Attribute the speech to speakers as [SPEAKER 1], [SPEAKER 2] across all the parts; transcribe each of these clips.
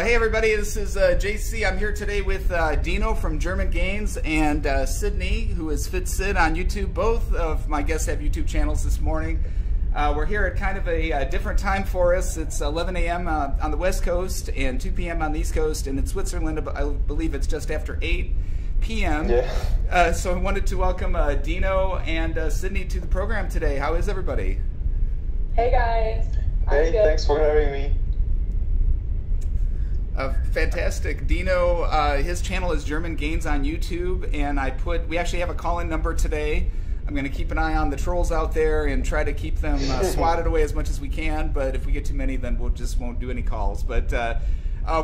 [SPEAKER 1] Hey everybody, this is JC. I'm here today with Dino from Germangains and Sydney, who is Fit Sid on YouTube. Both of my guests have YouTube channels this morning. We're here at kind of a different time for us. It's 11 a.m. On the West Coast and 2 p.m. on the East Coast, and in Switzerland, I believe it's just after 8 p.m.
[SPEAKER 2] Yeah.
[SPEAKER 1] So I wanted to welcome Dino and Sydney to the program today. How is everybody?
[SPEAKER 3] Hey guys.
[SPEAKER 2] Hey, thanks for having me.
[SPEAKER 1] Fantastic. Dino, his channel is Germangains on YouTube, and we actually have a call-in number today. I'm going to keep an eye on the trolls out there and try to keep them swatted away as much as we can, but if we get too many, then we just won't do any calls. But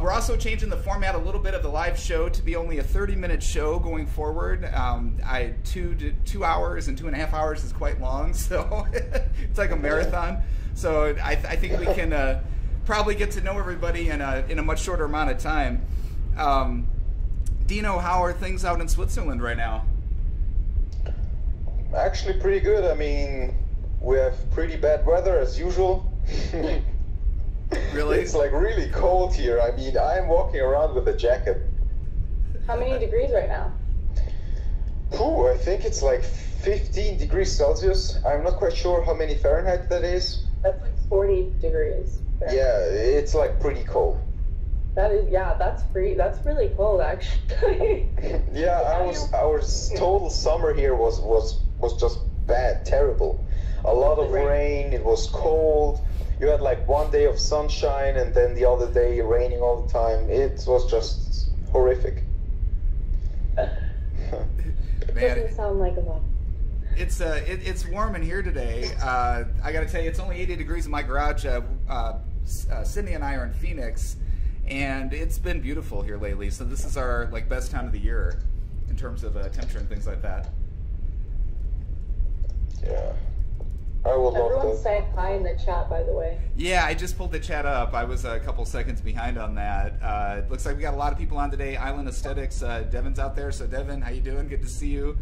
[SPEAKER 1] we're also changing the format a little bit of the live show to be only a 30-minute show going forward. 2 hours and 2.5 hours is quite long, so it's like a marathon. So I think we can probably get to know everybody in a much shorter amount of time. Dino, how are things out in Switzerland right now?
[SPEAKER 2] Actually pretty good. I mean, we have pretty bad weather as usual.
[SPEAKER 1] Really?
[SPEAKER 2] It's like really cold here. I mean, I'm walking around with a jacket.
[SPEAKER 3] How many degrees right now?
[SPEAKER 2] Ooh, I think it's like 15 degrees Celsius. I'm not quite sure how many Fahrenheit that is.
[SPEAKER 3] That's like 40 degrees.
[SPEAKER 2] Yeah, it's like pretty cold.
[SPEAKER 3] That is, yeah, that's really cold actually.
[SPEAKER 2] Yeah, our total summer here was just bad, terrible. A lot of rain, it was cold. You had like one day of sunshine and then the other day raining all the time. It was just horrific.
[SPEAKER 3] It doesn't sound like a lot.
[SPEAKER 1] It's warm in here today. I got to tell you, it's only 80 degrees in my garage. Sydney and I are in Phoenix, and it's been beautiful here lately. So this is our best time of the year in terms of temperature and things like that.
[SPEAKER 2] Yeah, I will love that.
[SPEAKER 3] Everyone's saying hi in the chat, by the way.
[SPEAKER 1] Yeah, I just pulled the chat up. I was a couple seconds behind on that. It looks like we got a lot of people on today. Island Aesthetics, Devin's out there. So Devin, how you doing? Good to see you.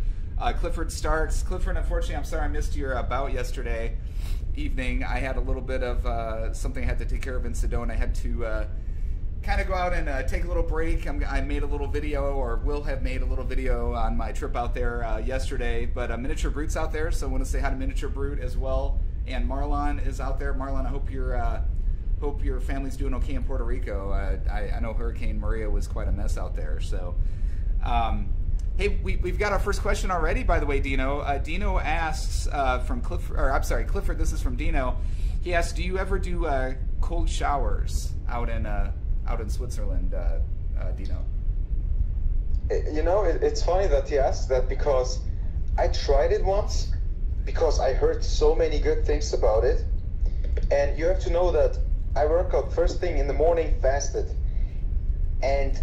[SPEAKER 1] Clifford Starks. Clifford, unfortunately, I'm sorry I missed your bout yesterday evening. I had a little bit of something I had to take care of in Sedona. I had to kind of go out and take a little break. I made a little video, or will have made a little video on my trip out there yesterday. But Miniature Brute's out there, so I want to say hi to Miniature Brute as well. And Marlon is out there. Marlon, I hope your family's doing okay in Puerto Rico. I know Hurricane Maria was quite a mess out there. So. Hey, we've got our first question already, by the way, Dino. Dino asks from Clifford, or I'm sorry, Clifford, this is from Dino. He asks, do you ever do cold showers out in Switzerland, Dino?
[SPEAKER 2] You know, it's funny that he asked that because I tried it once because I heard so many good things about it. And you have to know that I work out first thing in the morning fasted. And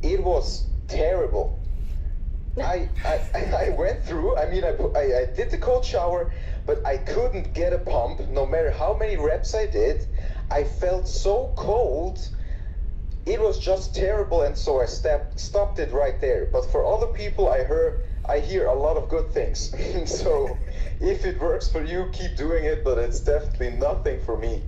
[SPEAKER 2] it was terrible. I went through, I mean, I did the cold shower, but I couldn't get a pump. No matter how many reps I did, I felt so cold. It was just terrible, and so I stopped it right there. But for other people, I hear a lot of good things. So if it works for you, keep doing it, but it's definitely nothing for me.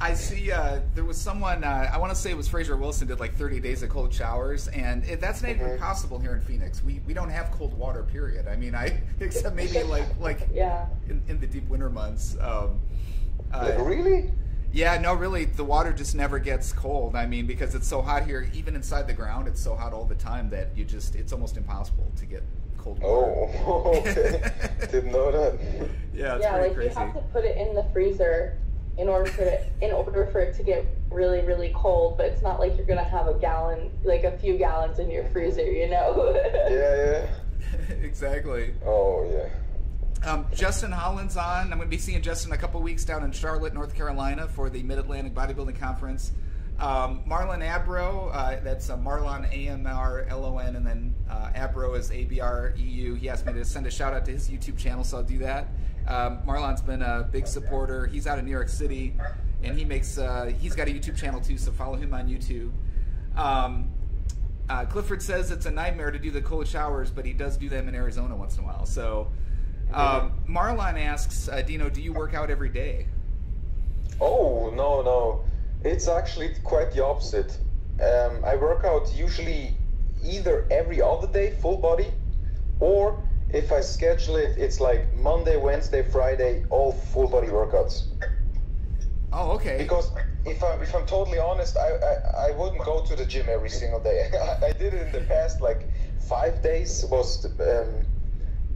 [SPEAKER 1] I see there was someone, I want to say it was Fraser Wilson, did like 30 days of cold showers, and that's not even possible here in Phoenix. We don't have cold water, period. I mean, except maybe like
[SPEAKER 3] yeah.
[SPEAKER 1] in the deep winter months.
[SPEAKER 2] Really?
[SPEAKER 1] Yeah, no, really, the water just never gets cold. I mean, because it's so hot here, even inside the ground, it's so hot all the time that it's almost impossible to get cold water.
[SPEAKER 2] Oh, okay. Didn't know that.
[SPEAKER 1] Yeah, it's
[SPEAKER 3] yeah,
[SPEAKER 1] pretty crazy.
[SPEAKER 3] You have to put it in the freezer in order for it to get really, really cold, but it's not like you're gonna have a few gallons in your freezer, you know?
[SPEAKER 2] Yeah.
[SPEAKER 1] Exactly.
[SPEAKER 2] Oh yeah.
[SPEAKER 1] Justin Holland's on. I'm going to be seeing Justin in a couple weeks down in Charlotte, North Carolina for the Mid-Atlantic Bodybuilding Conference. Marlon Abro, that's Marlon, A-M-R-L-O-N, and then Abro is A-B-R-E-U. He asked me to send a shout out to his YouTube channel, so I'll do that. Marlon's been a big supporter. He's out in New York City, and he's got a YouTube channel too, so follow him on YouTube. Clifford says it's a nightmare to do the cold showers, but he does do them in Arizona once in a while. So Marlon asks, Dino, do you work out every day?
[SPEAKER 2] Oh, no. It's actually quite the opposite. I work out usually either every other day, full body, or if I schedule it, it's like Monday, Wednesday, Friday, all full body workouts.
[SPEAKER 1] Oh, okay.
[SPEAKER 2] Because if I'm totally honest, I wouldn't go to the gym every single day. I did it in the past, like 5 days was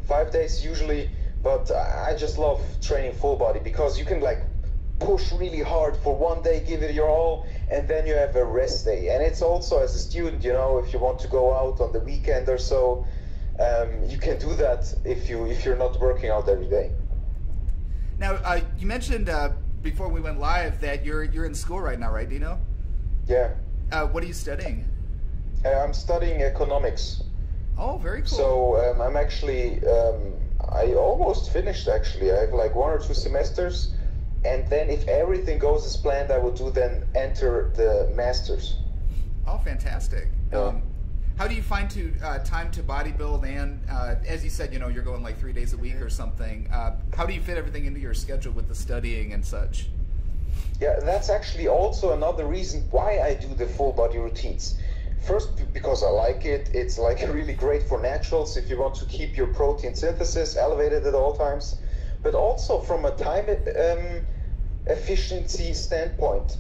[SPEAKER 2] 5 days usually, but I just love training full body because you can like push really hard for one day, give it your all, and then you have a rest day. And it's also as a student, you know, if you want to go out on the weekend or so, you can do that if you're not working out every day.
[SPEAKER 1] Now, you mentioned before we went live that you're in school right now, right, Dino?
[SPEAKER 2] Yeah.
[SPEAKER 1] What are you studying?
[SPEAKER 2] I'm studying economics.
[SPEAKER 1] Oh, very cool.
[SPEAKER 2] So I'm actually, I almost finished actually. I have like 1 or 2 semesters, and then if everything goes as planned, I will then enter the masters.
[SPEAKER 1] Oh, fantastic.
[SPEAKER 2] Yeah.
[SPEAKER 1] How do you find time to bodybuild and, as you said, you know, you're going like 3 days a week or something. How do you fit everything into your schedule with the studying and such?
[SPEAKER 2] Yeah, that's actually also another reason why I do the full body routines. First, because I like it. It's like really great for naturals if you want to keep your protein synthesis elevated at all times. But also from a time efficiency standpoint,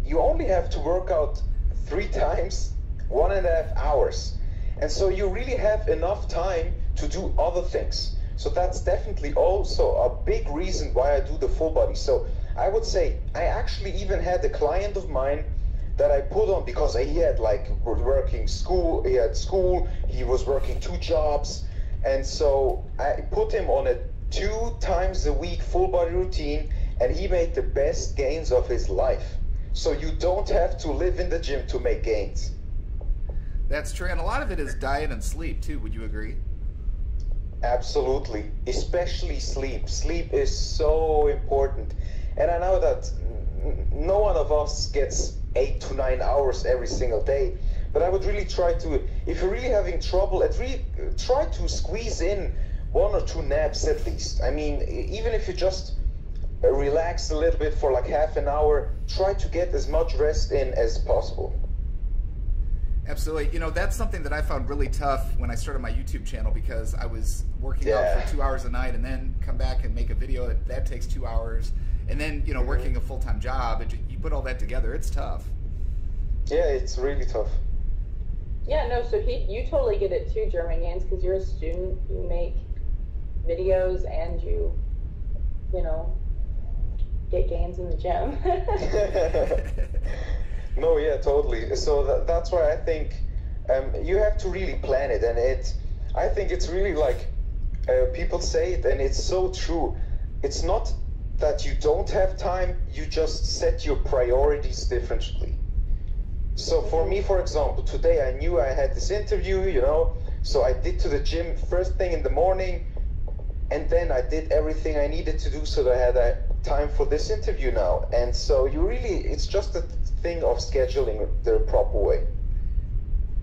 [SPEAKER 2] you only have to work out 3 times, 1.5 hours. And so you really have enough time to do other things. So that's definitely also a big reason why I do the full body. So I would say I actually even had a client of mine that I put on because he had like working school, he was working 2 jobs. And so I put him on a 2 times a week full body routine, and he made the best gains of his life. So you don't have to live in the gym to make gains.
[SPEAKER 1] That's true, and a lot of it is diet and sleep too. Would you agree?
[SPEAKER 2] Absolutely, especially sleep. Sleep is so important, and I know that no one of us gets 8 to 9 hours every single day. But I would really try to, if you're really having trouble, try to squeeze in 1 or 2 naps at least. I mean, even if you just relax a little bit for like half an hour, try to get as much rest in as possible.
[SPEAKER 1] Absolutely. You know, that's something that I found really tough when I started my YouTube channel, because I was working out for 2 hours a night and then come back and make a video that takes 2 hours. And then, you know, working a full-time job, and you put all that together, it's tough.
[SPEAKER 2] Yeah, it's really tough.
[SPEAKER 3] Yeah, no, so you totally get it too, Germangains, because you're a student, you make videos, and you know, get gains in the gym.
[SPEAKER 2] No, yeah, totally. So that's why I think you have to really plan it, and I think it's really like people say it, and it's so true. It's not that you don't have time, you just set your priorities differently. So for me, for example, today I knew I had this interview, you know, so I did to the gym first thing in the morning, and then I did everything I needed to do so that I had time for this interview now. And so it's just a thing of scheduling the proper way.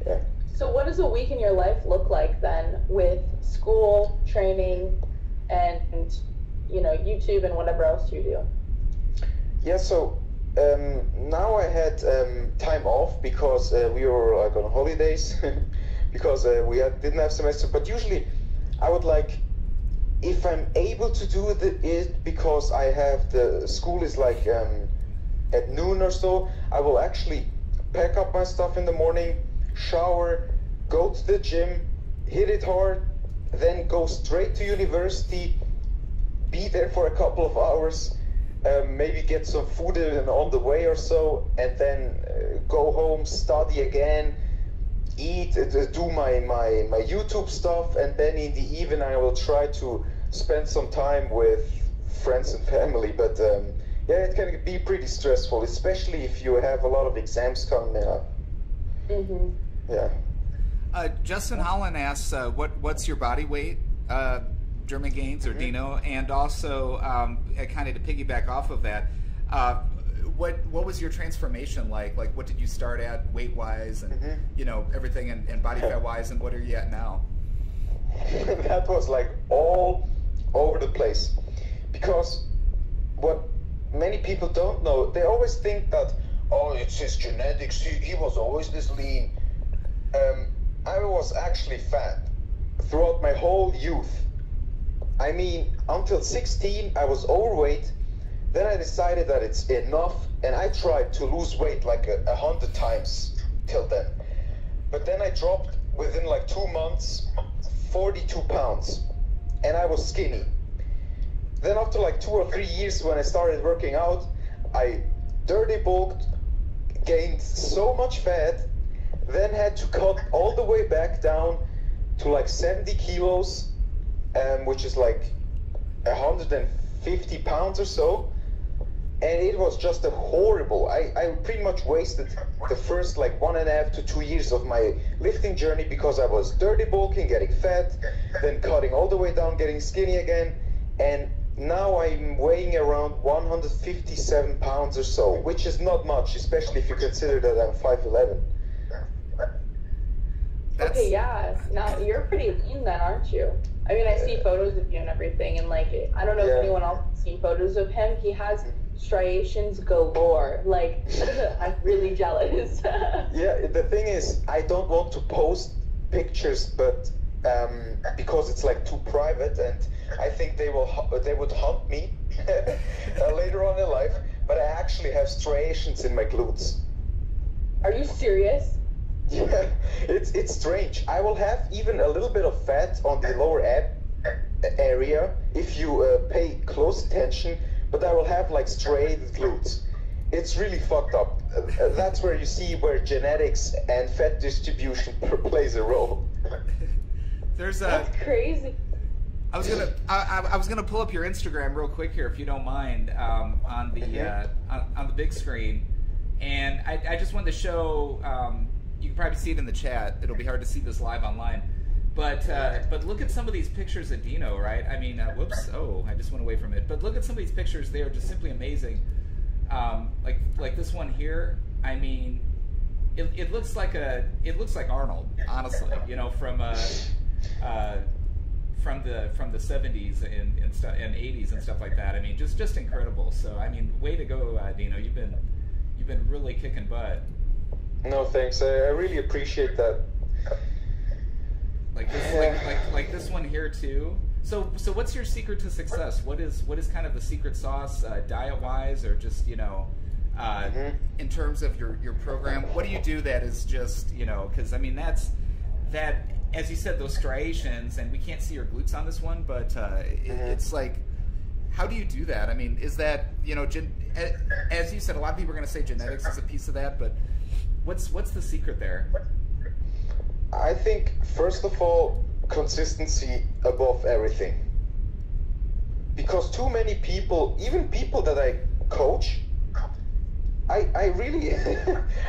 [SPEAKER 2] Yeah.
[SPEAKER 3] So what does a week in your life look like then, with school, training, and you know, YouTube and whatever else you do?
[SPEAKER 2] Yeah, so now I had time off because we were like on holidays because we didn't have semester. But usually I would like, if I'm able to do it because I have the school is like at noon or so, I will actually pack up my stuff in the morning, shower, go to the gym, hit it hard, then go straight to university, be there for a couple of hours, maybe get some food on the way or so, and then go home, study again, eat, do my YouTube stuff, and then in the evening I will try to spend some time with friends and family. But yeah, it can be pretty stressful, especially if you have a lot of exams coming up.
[SPEAKER 3] Mm-hmm.
[SPEAKER 2] Yeah.
[SPEAKER 1] Justin Holland asks, what's your body weight, Germangains or Dino? And also, kind of to piggyback off of that, what was your transformation like? Like, what did you start at weight-wise, and you know, everything, and body fat-wise, and what are you at now?
[SPEAKER 2] That was like all over the place, because what many people don't know, they always think that, oh, it's his genetics. He was always this lean. I was actually fat throughout my whole youth. I mean, until 16, I was overweight. Then I decided that it's enough, and I tried to lose weight like 100 times till then. But then I dropped within like 2 months, 42 pounds, and I was skinny. Then after like 2 or 3 years when I started working out, I dirty bulked, gained so much fat, then had to cut all the way back down to like 70 kilos, which is like 150 pounds or so. And it was just a horrible, I pretty much wasted the first like 1.5 to 2 years of my lifting journey because I was dirty bulking, getting fat, then cutting all the way down, getting skinny again. And now I'm weighing around 157 pounds or so, which is not much, especially if you consider that I'm 5'11".
[SPEAKER 3] Okay, yeah. Now you're pretty lean then, aren't you? I mean, I see photos of you and everything, and like, I don't know if anyone else has seen photos of him. He has striations galore. Like, I'm really jealous.
[SPEAKER 2] Yeah, the thing is, I don't want to post pictures, but because it's like too private, and I think they would hunt me later on in life. But I actually have striations in my glutes.
[SPEAKER 3] Are you serious?
[SPEAKER 2] Yeah, it's strange. I will have even a little bit of fat on the lower ab area if you pay close attention, but I will have like striated glutes. It's really fucked up. That's where you see where genetics and fat distribution plays a role.
[SPEAKER 3] That's crazy.
[SPEAKER 1] I was gonna pull up your Instagram real quick here, if you don't mind, on the big screen, and I just wanted to show. You can probably see it in the chat. It'll be hard to see this live online, but look at some of these pictures of Dino, right? I mean, whoops! Oh, I just went away from it. But look at some of these pictures; they are just simply amazing. Like this one here. I mean, it looks like Arnold, honestly. You know, from the 70s and 80s and stuff like that. I mean, just incredible. So I mean, way to go, Dino. You've been really kicking butt.
[SPEAKER 2] No, thanks. I really appreciate that.
[SPEAKER 1] Like this one here too. So what's your secret to success? What is kind of the secret sauce, diet wise, or just in terms of your program? What do you do that is just because I mean that as you said, those striations, and we can't see your glutes on this one, but it's like, how do you do that? I mean, is that as you said, a lot of people are going to say genetics is a piece of that, but what's the secret there?
[SPEAKER 2] I think, first of all, consistency above everything. Because too many people, even people that I coach, I really,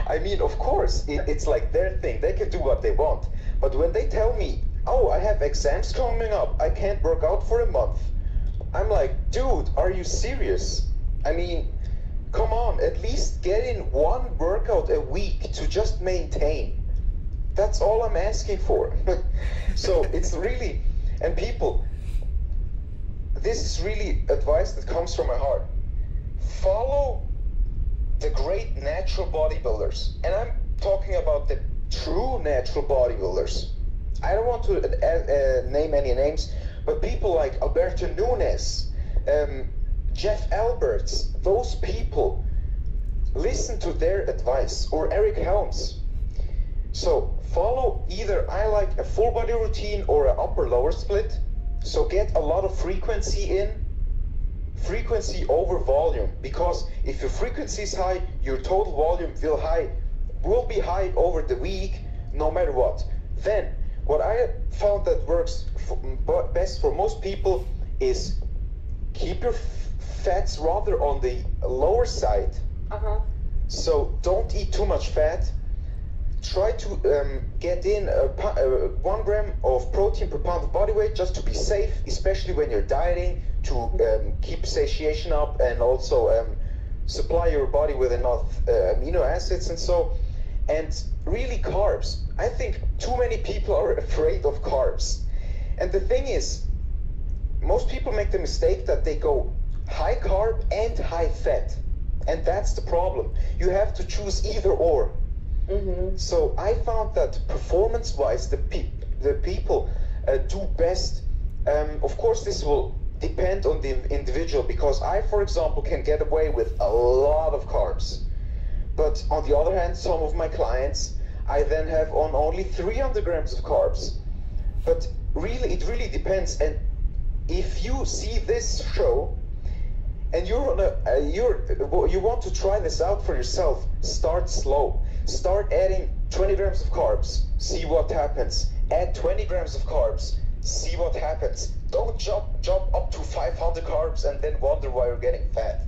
[SPEAKER 2] I mean, of course, it's like their thing. They can do what they want. But when they tell me, oh, I have exams coming up, I can't work out for a month, I'm like, dude, are you serious? I mean, come on, at least get in one workout a week to just maintain. That's all I'm asking for. So it's really, and people, this is really advice that comes from my heart. Follow the great natural bodybuilders. And I'm talking about the true natural bodybuilders. I don't want to name any names, but people like Alberto Nunes, Jeff Alberts, those people, listen to their advice, or Eric Helms. So follow either I like a full body routine or an upper lower split. So get a lot of frequency in, frequency over volume, because if your frequency is high, your total volume will be high over the week, no matter what. Then what I found that works best for most people is keep your fats rather on the lower side. So don't eat too much fat. Try to get in 1 gram of protein per pound of body weight, just to be safe, especially when you're dieting, to keep satiation up and also supply your body with enough amino acids and so. And really carbs. I think too many people are afraid of carbs. And the thing is, most people make the mistake that they go high carb and high fat. And that's the problem. You have to choose either or. So I found that performance-wise, the people do best. Of course, this will depend on the individual, because I, for example, can get away with a lot of carbs. But on the other hand, some of my clients, I then have on only 300 grams of carbs. But really, it really depends. And if you see this show and you want to try this out for yourself, start slow. Start adding 20 grams of carbs, see what happens. Add 20 grams of carbs, see what happens. Don't jump up to 500 carbs and then wonder why you're getting fat.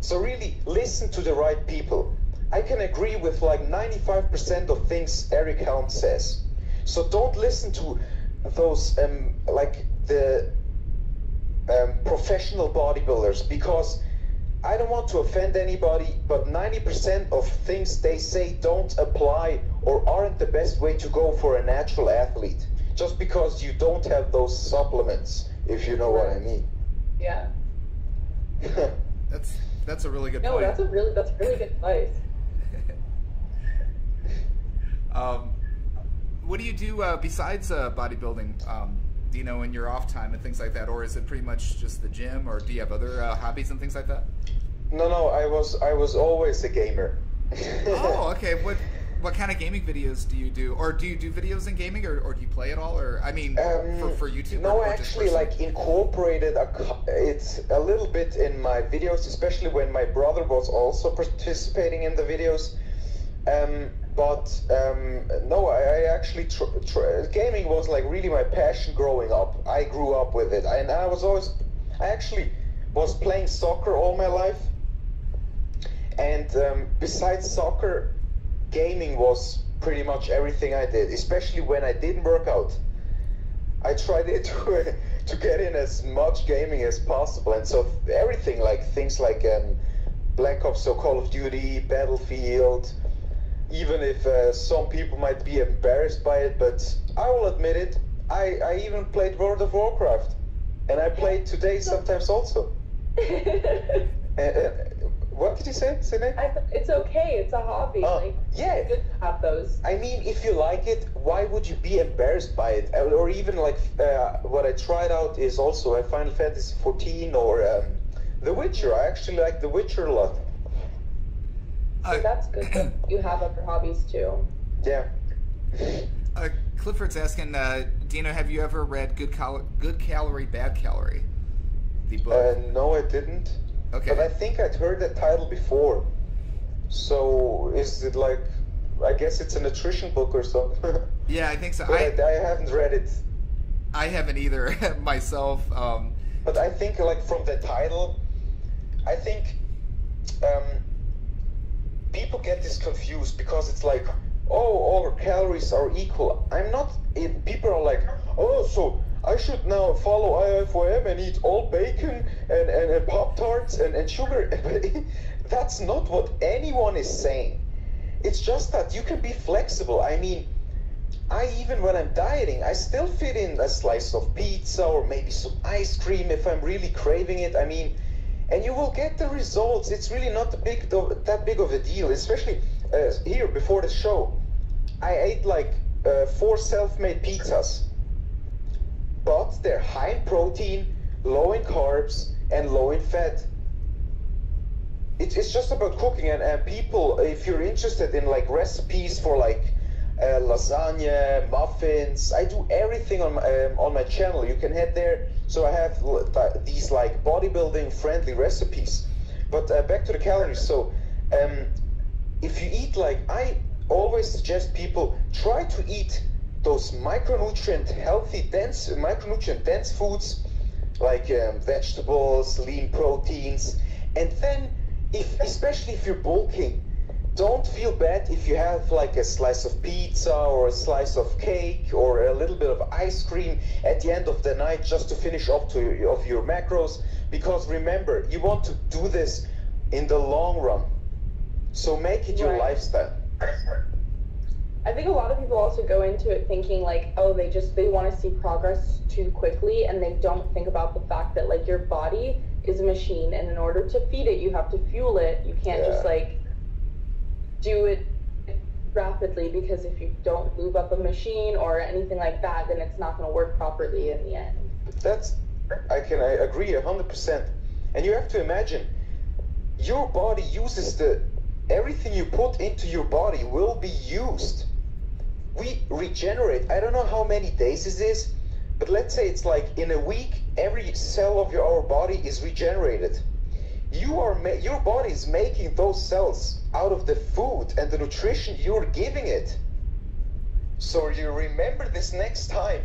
[SPEAKER 2] So really listen to the right people. I can agree with like 95% of things Eric Helms says. So don't listen to those like the professional bodybuilders, because I don't want to offend anybody, but 90% of things they say don't apply or aren't the best way to go for a natural athlete, just because you don't have those supplements, if you know what I mean.
[SPEAKER 3] Yeah.
[SPEAKER 1] That's a really good
[SPEAKER 3] point. No, that's really good advice.
[SPEAKER 1] What do you do besides bodybuilding? Do you know, in your off time and things like that, or is it pretty much just the gym, or do you have other hobbies and things like that?
[SPEAKER 2] No, I was always a gamer.
[SPEAKER 1] Oh, okay. What kind of gaming videos do you do, or do you do videos in gaming, or do you play at all, or I mean, for YouTube?
[SPEAKER 2] No, or actually, like incorporated it's a little bit in my videos, especially when my brother was also participating in the videos. No, I actually gaming was like really my passion growing up. I grew up with it, and I actually was playing soccer all my life. And besides soccer, gaming was pretty much everything I did, especially when I didn't work out. I tried to get in as much gaming as possible, and so everything, like things like Black Ops, so Call of Duty, Battlefield. Even if some people might be embarrassed by it, but I will admit it, I even played World of Warcraft, and I play today sometimes also. What did you say, Sine?
[SPEAKER 3] It's okay, it's a hobby.
[SPEAKER 2] Yeah.
[SPEAKER 3] It's good to have those.
[SPEAKER 2] I mean, if you like it, why would you be embarrassed by it? Or even like what I tried out is also a Final Fantasy 14 or The Witcher. I actually like The Witcher a lot.
[SPEAKER 3] So that's good that you have other hobbies too.
[SPEAKER 2] Yeah.
[SPEAKER 1] Clifford's asking, Dino, have you ever read Good Calorie, Bad Calorie? The book.
[SPEAKER 2] No, I didn't.
[SPEAKER 1] Okay.
[SPEAKER 2] But I think I'd heard that title before. So is it like, I guess it's a nutrition book or something.
[SPEAKER 1] Yeah, I think so.
[SPEAKER 2] I haven't read it.
[SPEAKER 1] I haven't either myself.
[SPEAKER 2] But I think like from the title, I think people get this confused because it's like, oh, all our calories are equal. People are like, oh, so I should now follow IFOM and eat all bacon and Pop-Tarts and sugar. That's not what anyone is saying. It's just that you can be flexible. I mean, even when I'm dieting, I still fit in a slice of pizza or maybe some ice cream if I'm really craving it. I mean, and you will get the results. It's really not that big of a deal, especially here before the show. I ate like 4 self-made pizzas, but they're high in protein, low in carbs, and low in fat. It's just about cooking, and people, if you're interested in like recipes for like lasagna, muffins, I do everything on my channel. You can head there. So I have these like bodybuilding friendly recipes. But back to the calories. So if you eat, like, I always suggest people try to eat those micronutrient dense foods like vegetables, lean proteins, and then especially if you're bulking, don't feel bad if you have like a slice of pizza or a slice of cake or a little bit of ice cream at the end of the night just to finish off of your macros, because remember, you want to do this in the long run. So make it your lifestyle.
[SPEAKER 3] I think a lot of people also go into it thinking like, oh, they want to see progress too quickly, and they don't think about the fact that like your body is a machine, and in order to feed it, you have to fuel it. You can't just like do it rapidly, because if you don't lube up a machine or anything like that, then it's not going to work properly in the end.
[SPEAKER 2] I agree 100%. And you have to imagine, your body uses everything you put into your body will be used. We regenerate. I don't know how many days it is, but let's say it's like in a week, every cell of our body is regenerated. Your body is making those cells out of the food and the nutrition you're giving it. So you remember this next time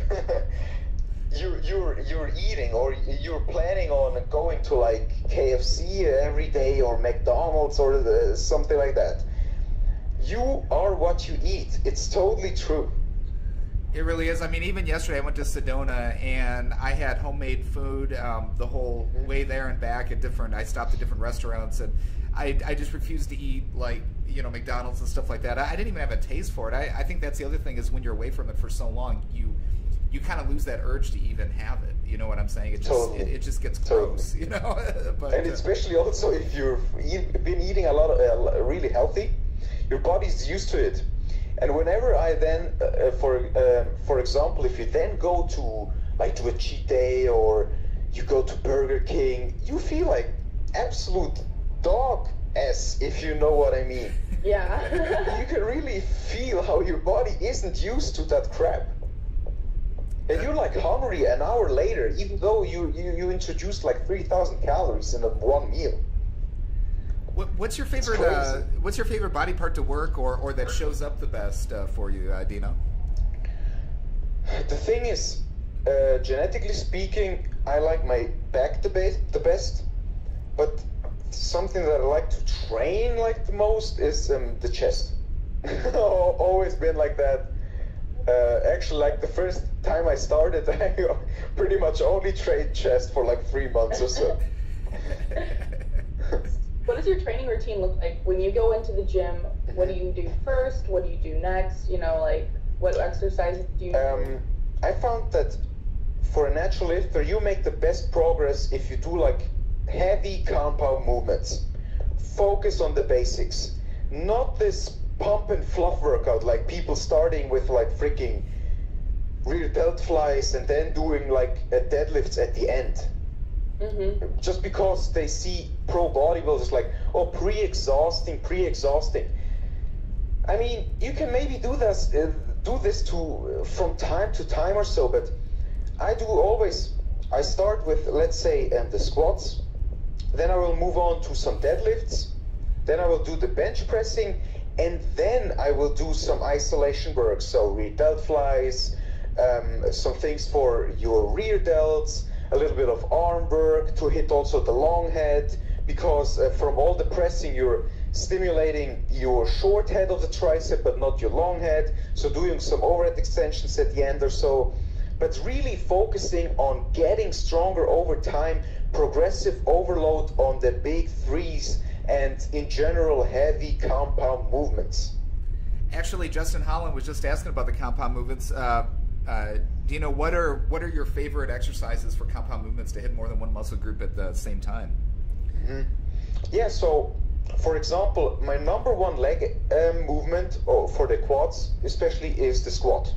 [SPEAKER 2] you're eating, or you're planning on going to like KFC every day, or McDonald's, or something like that. You are what you eat. It's totally true.
[SPEAKER 1] It really is. I mean, even yesterday I went to Sedona and I had homemade food the whole way there and back I stopped at different restaurants, and I just refused to eat like, you know, McDonald's and stuff like that. I didn't even have a taste for it. I think that's the other thing, is when you're away from it for so long, you kind of lose that urge to even have it. You know what I'm saying? It just it just gets gross, you know. But,
[SPEAKER 2] and especially also if you've been eating a lot of really healthy, your body's used to it. And whenever I then, for example, if you then go to a cheat day, or you go to Burger King, you feel like absolute dog ass, if you know what I mean.
[SPEAKER 3] Yeah.
[SPEAKER 2] You can really feel how your body isn't used to that crap. And you're like hungry an hour later, even though you introduced like 3,000 calories in one meal.
[SPEAKER 1] What's your favorite body part to work, or that shows up the best for you, Dino?
[SPEAKER 2] The thing is, genetically speaking, I like my back the best, but something that I like to train like the most is the chest. Always been like that. Actually, like the first time I started, I pretty much only trained chest for like 3 months or so.
[SPEAKER 3] What does your training routine look like when you go into the gym? What do you do first? What do you do next? You know, like, what exercises do you do?
[SPEAKER 2] I found that for a natural lifter, you make the best progress if you do like heavy compound movements. Focus on the basics, not this pump and fluff workout like people starting with like freaking rear delt flies and then doing like deadlifts at the end. Mm-hmm. Just because they see pro bodybuilders like, oh, pre-exhausting. I mean, you can maybe do this from time to time or so, but I start with, let's say, the squats, then I will move on to some deadlifts, then I will do the bench pressing, and then I will do some isolation work, so rear delt flies, some things for your rear delts, a little bit of arm work to hit also the long head, because from all the pressing you're stimulating your short head of the tricep but not your long head, so doing some overhead extensions at the end or so, but really focusing on getting stronger over time, progressive overload on the big threes, and in general heavy compound movements.
[SPEAKER 1] Actually, Justin Holland was just asking about the compound movements. Dino, what are your favorite exercises for compound movements to hit more than one muscle group at the same time?
[SPEAKER 2] Mm-hmm. Yeah, so for example, my number one leg movement for the quads especially is the squat.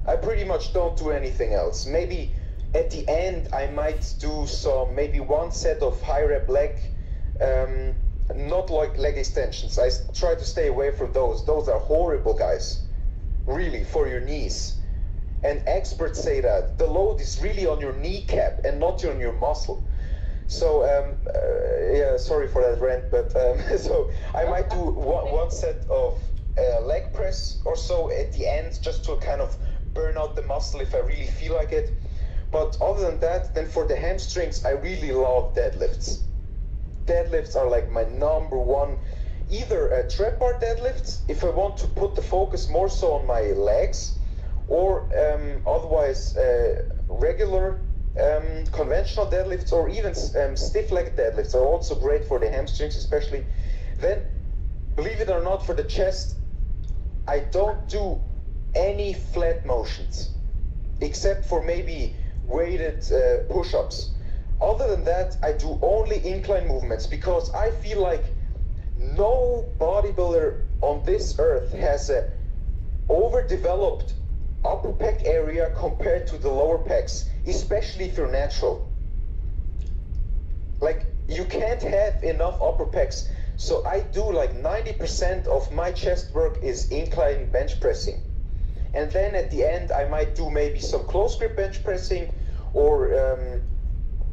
[SPEAKER 2] I pretty much don't do anything else. Maybe at the end I might do maybe one set of high rep leg, not like leg extensions. I try to stay away from those. Those are horrible, guys, really, for your knees. And experts say that the load is really on your kneecap and not on your muscle. So yeah, sorry for that rant, but so I might do one set of leg press or so at the end, just to kind of burn out the muscle if I really feel like it. But other than that, then for the hamstrings, I really love deadlifts. Deadlifts are like my number one. Either trap bar deadlifts, if I want to put the focus more so on my legs, or otherwise regular conventional deadlifts, or even stiff leg deadlifts are also great for the hamstrings especially. Then, believe it or not, for the chest, I don't do any flat motions, except for maybe weighted push-ups. Other than that, I do only incline movements because I feel like no bodybuilder on this earth has a overdeveloped upper pec area compared to the lower pecs, especially if you're natural. Like, you can't have enough upper pecs. So I do like 90% of my chest work is incline bench pressing. And then at the end, I might do maybe some close grip bench pressing, or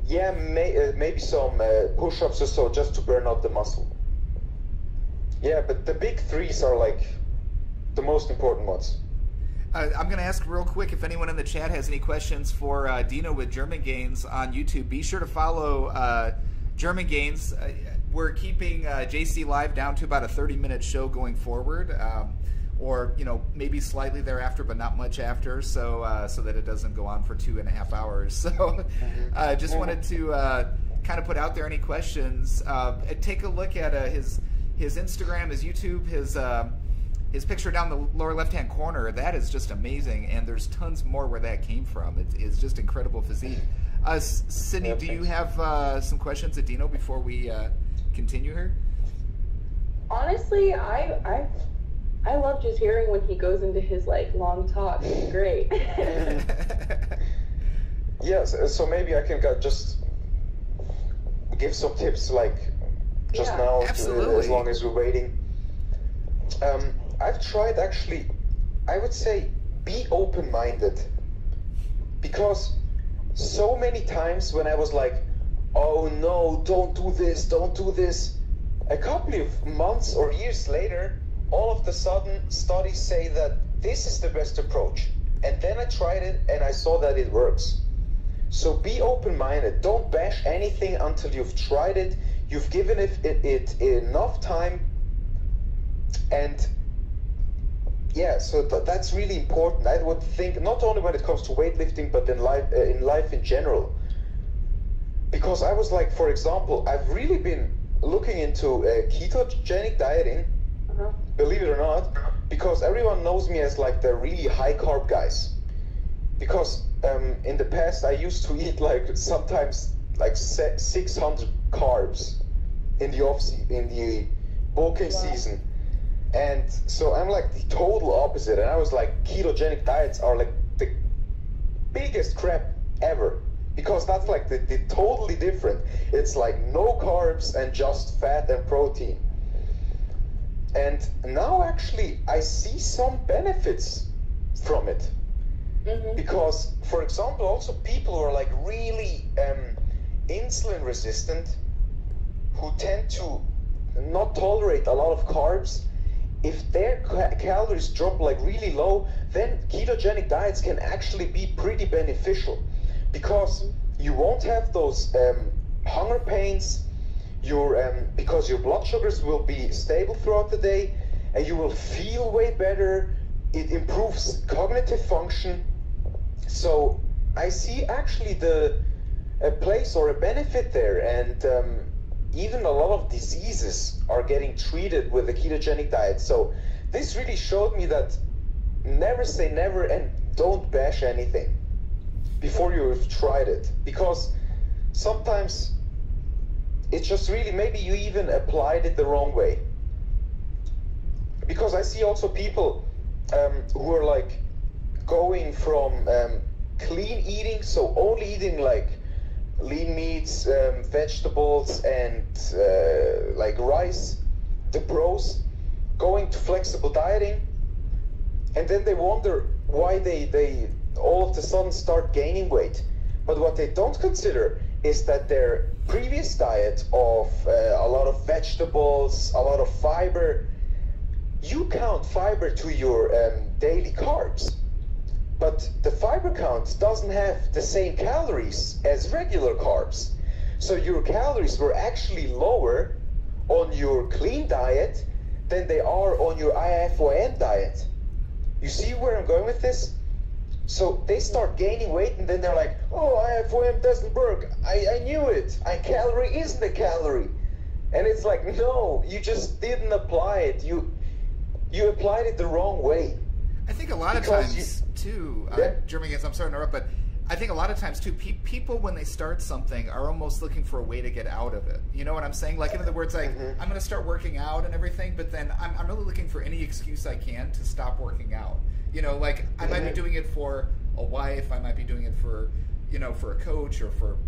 [SPEAKER 2] maybe some push-ups or so, just to burn out the muscle. Yeah, but the big threes are like the most important ones.
[SPEAKER 1] I'm going to ask real quick if anyone in the chat has any questions for Dino with Germangains on YouTube. Be sure to follow Germangains. We're keeping JC Live down to about a 30-minute show going forward, or maybe slightly thereafter, but not much after, so that it doesn't go on for 2.5 hours. So just wanted to kind of put out there any questions. Take a look at his Instagram, his YouTube, his picture down the lower left-hand corner. That is just amazing, and there's tons more where that came from. It's just incredible physique. Sydney, do you have some questions at Dino before we continue here?
[SPEAKER 3] Honestly, I love just hearing when he goes into his long talk. It's great.
[SPEAKER 2] Yes, so maybe I can just give some tips now,
[SPEAKER 1] absolutely.
[SPEAKER 2] As long as we're waiting. I've tried, actually, I would say, be open-minded, because so many times when I was like, oh no, don't do this, a couple of months or years later, all of a sudden studies say that this is the best approach. And then I tried it and I saw that it works. So be open-minded. Don't bash anything until you've tried it, you've given it enough time. And yeah, so that's really important. I would think, not only when it comes to weightlifting, but in life in general. Because I was like, for example, I've really been looking into ketogenic dieting, believe it or not, because everyone knows me as like the really high carb guys. Because in the past I used to eat sometimes 600 carbs in the bulking season. And so I'm like the total opposite, and I was like, ketogenic diets are like the biggest crap ever, because that's like the totally different. It's like no carbs and just fat and protein. And now actually I see some benefits from it. Because, for example, also people who are like really insulin resistant, who tend to not tolerate a lot of carbs, if their calories drop like really low, then ketogenic diets can actually be pretty beneficial, because you won't have those hunger pains, because your blood sugars will be stable throughout the day, and you will feel way better. It improves cognitive function. So I see actually a place or a benefit there, and even a lot of diseases are getting treated with the ketogenic diet. So this really showed me that never say never, and don't bash anything before you've tried it, because sometimes it's just really, maybe you even applied it the wrong way. Because I see also people who are like going from clean eating, so only eating like lean meats, vegetables, and like rice, the pros, going to flexible dieting, and then they wonder why they all of a sudden start gaining weight. But what they don't consider is that their previous diet of a lot of vegetables, a lot of fiber, you count fiber to your daily carbs. But the fiber count doesn't have the same calories as regular carbs. So your calories were actually lower on your clean diet than they are on your IFOM diet. You see where I'm going with this? So they start gaining weight, and then they're like, oh, IFOM doesn't work. I knew it. A calorie isn't a calorie. And it's like, no, you just didn't apply it. You applied it the wrong way.
[SPEAKER 1] I think a lot of times, too, Germangains, I'm sorry to interrupt, but I think a lot of times too, people when they start something are almost looking for a way to get out of it. You know what I'm saying? Like in other words, like I'm going to start working out and everything, but then I'm really looking for any excuse I can to stop working out. You know, like I might be doing it for a wife, I might be doing it for, you know, for a coach or for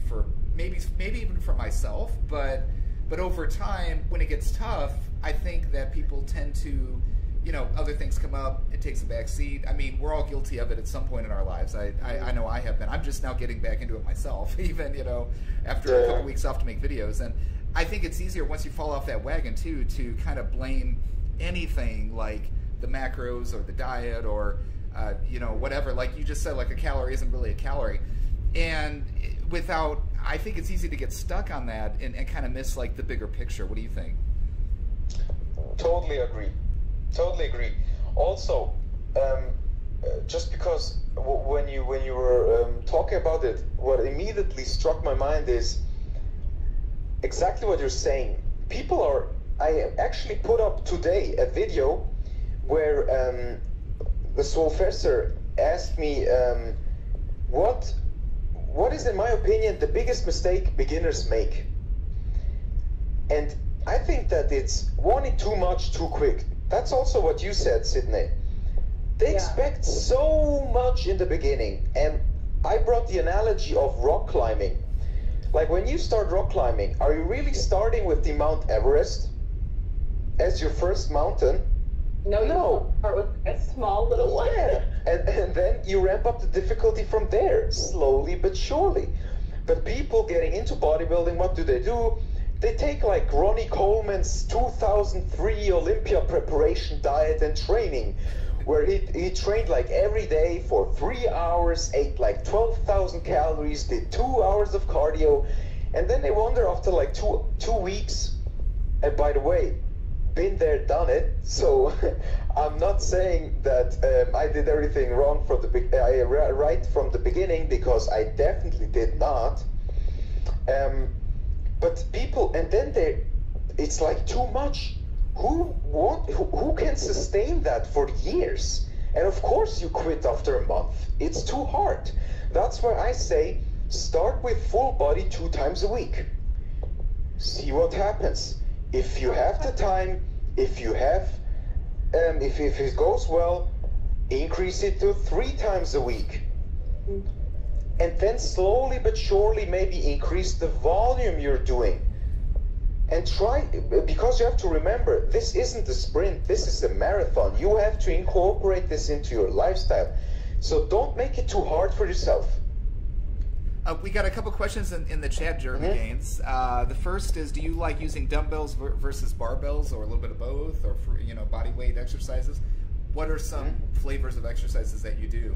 [SPEAKER 1] maybe even for myself. But over time, when it gets tough, I think that people tend to, you know, other things come up, it takes a back seat. I mean, we're all guilty of it at some point in our lives. I know I have been. I'm just now getting back into it myself, even, you know, after a couple weeks off to make videos. And I think it's easier once you fall off that wagon, too, to kind of blame anything like the macros or the diet or, you know, whatever. Like you just said, like a calorie isn't really a calorie. And without, I think it's easy to get stuck on that and kind of miss, like, the bigger picture. What do you think?
[SPEAKER 2] Totally agree. Totally agree. Also, just because when you were talking about it, what immediately struck my mind is exactly what you're saying. People are. I actually put up today a video where the professor asked me what is, in my opinion, the biggest mistake beginners make, and I think that it's wanting too much too quick. That's also what you said, Sydney. They expect so much in the beginning. And I brought the analogy of rock climbing. Like when you start rock climbing, are you really starting with the Mount Everest as your first mountain?
[SPEAKER 3] No, you start with a small little one.
[SPEAKER 2] Yeah. And then you ramp up the difficulty from there, slowly but surely. But people getting into bodybuilding, what do? They take like Ronnie Coleman's 2003 Olympia preparation diet and training, where he trained like every day for 3 hours, ate like 12,000 calories, did 2 hours of cardio, and then they wonder after like two weeks, and by the way, been there, done it, so I'm not saying that I did everything wrong from right from the beginning, because I definitely did not. But people, and then it's like too much. Who can sustain that for years? And of course you quit after a month. It's too hard. That's why I say start with full body 2 times a week. See what happens. If you have the time, if it goes well, increase it to 3 times a week. And then slowly but surely maybe increase the volume you're doing. And try, because you have to remember, this isn't a sprint, this is a marathon. You have to incorporate this into your lifestyle. So don't make it too hard for yourself.
[SPEAKER 1] We got a couple questions in the chat, Germangains. The first is, do you like using dumbbells versus barbells, or a little bit of both, or for, you know, body weight exercises? What are some flavors of exercises that you do?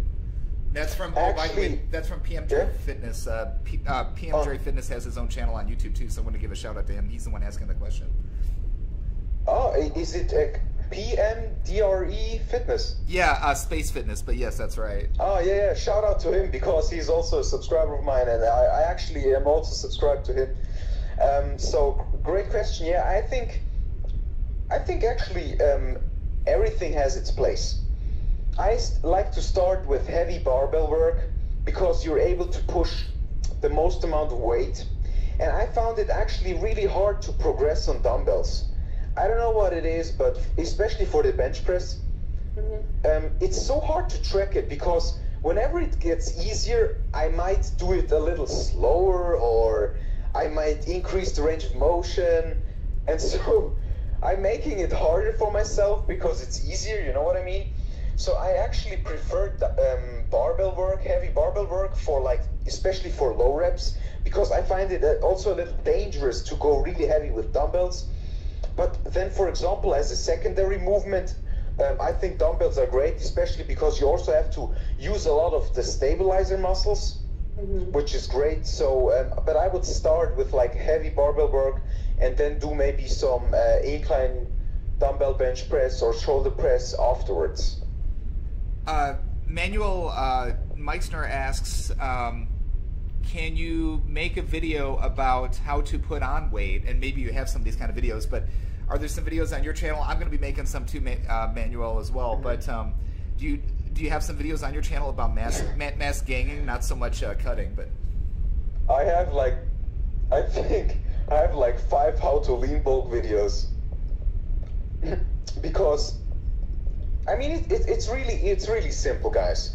[SPEAKER 1] That's from, by the way, that's from PM Dre Fitness. PM Dre Fitness has his own channel on YouTube too, so I want to give a shout out to him. He's the one asking the question.
[SPEAKER 2] Oh, is it PMDRE Fitness?
[SPEAKER 1] Yeah, Space Fitness, but yes, that's right.
[SPEAKER 2] Oh, yeah, shout out to him, because he's also a subscriber of mine, and I actually am also subscribed to him. So, great question. Yeah, I think actually everything has its place. I like to start with heavy barbell work, because you're able to push the most amount of weight. And I found it actually really hard to progress on dumbbells. I don't know what it is, but especially for the bench press, it's so hard to track it, because whenever it gets easier, I might do it a little slower, or I might increase the range of motion. And so I'm making it harder for myself because it's easier, you know what I mean? So I actually prefer barbell work, heavy barbell work, for like, especially for low reps, because I find it also a little dangerous to go really heavy with dumbbells. But then, for example, as a secondary movement, I think dumbbells are great, especially because you also have to use a lot of the stabilizer muscles, which is great. So, but I would start with like heavy barbell work, and then do maybe some incline dumbbell bench press or shoulder press afterwards.
[SPEAKER 1] Manuel Meixner asks, can you make a video about how to put on weight? And maybe you have some of these kind of videos, but are there some videos on your channel? I'm going to be making some too, Manuel, as well. But do do you have some videos on your channel about mass ganging? Not so much cutting, but
[SPEAKER 2] I have like, I think I have like 5 how to lean bulk videos. Because, I mean, it's really simple, guys.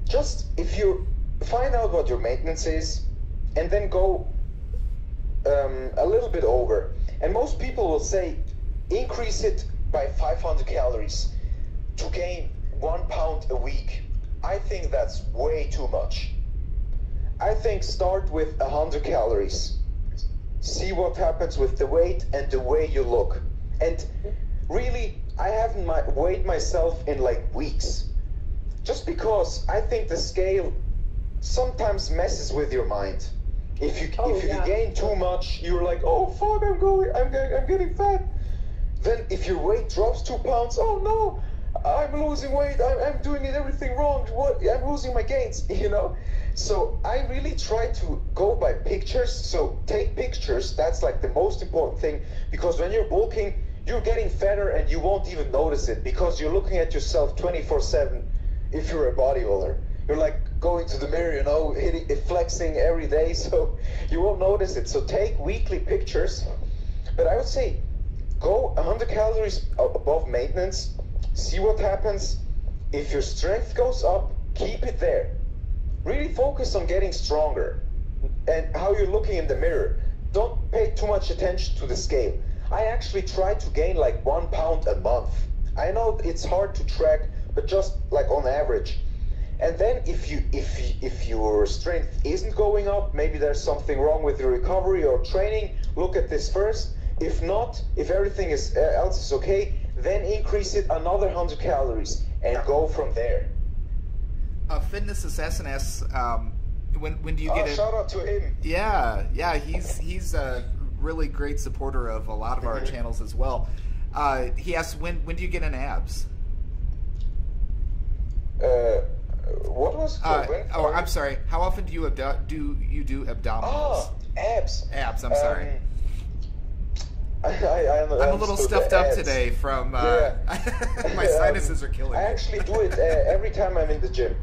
[SPEAKER 2] Just if you find out what your maintenance is, and then go a little bit over. And most people will say, increase it by 500 calories to gain 1 pound a week. I think that's way too much. I think start with 100 calories. See what happens with the weight and the way you look. And really, I haven't weighed myself in like weeks. Just because I think the scale sometimes messes with your mind. If you gain too much, you're like, oh fuck, I'm getting fat. Then if your weight drops 2 pounds, oh no, I'm losing weight, I'm doing everything wrong, I'm losing my gains, you know? So I really try to go by pictures. So take pictures, that's like the most important thing, because when you're bulking, you're getting fatter and you won't even notice it because you're looking at yourself 24/7 if you're a bodybuilder. You're like going to the mirror, you know, flexing every day, so you won't notice it. So take weekly pictures, but I would say go 100 calories above maintenance, see what happens. If your strength goes up, keep it there. Really focus on getting stronger and how you're looking in the mirror. Don't pay too much attention to the scale. I actually try to gain like 1 pound a month. I know it's hard to track, but just like on average. And then if your strength isn't going up, maybe there's something wrong with your recovery or training, look at this first. If not, if everything else is okay, then increase it another 100 calories and go from there.
[SPEAKER 1] Fitness Assassin asks, when do you get it?
[SPEAKER 2] Shout out to him.
[SPEAKER 1] Yeah, he's a really great supporter of a lot of our channels as well. He asks, when do you get in abs?
[SPEAKER 2] What was?
[SPEAKER 1] I'm sorry. How often do you do abdominals?
[SPEAKER 2] Oh, abs.
[SPEAKER 1] Abs. I'm sorry.
[SPEAKER 2] I'm
[SPEAKER 1] a little stuffed up today from my sinuses are killing me.
[SPEAKER 2] I actually do it every time I'm in the gym.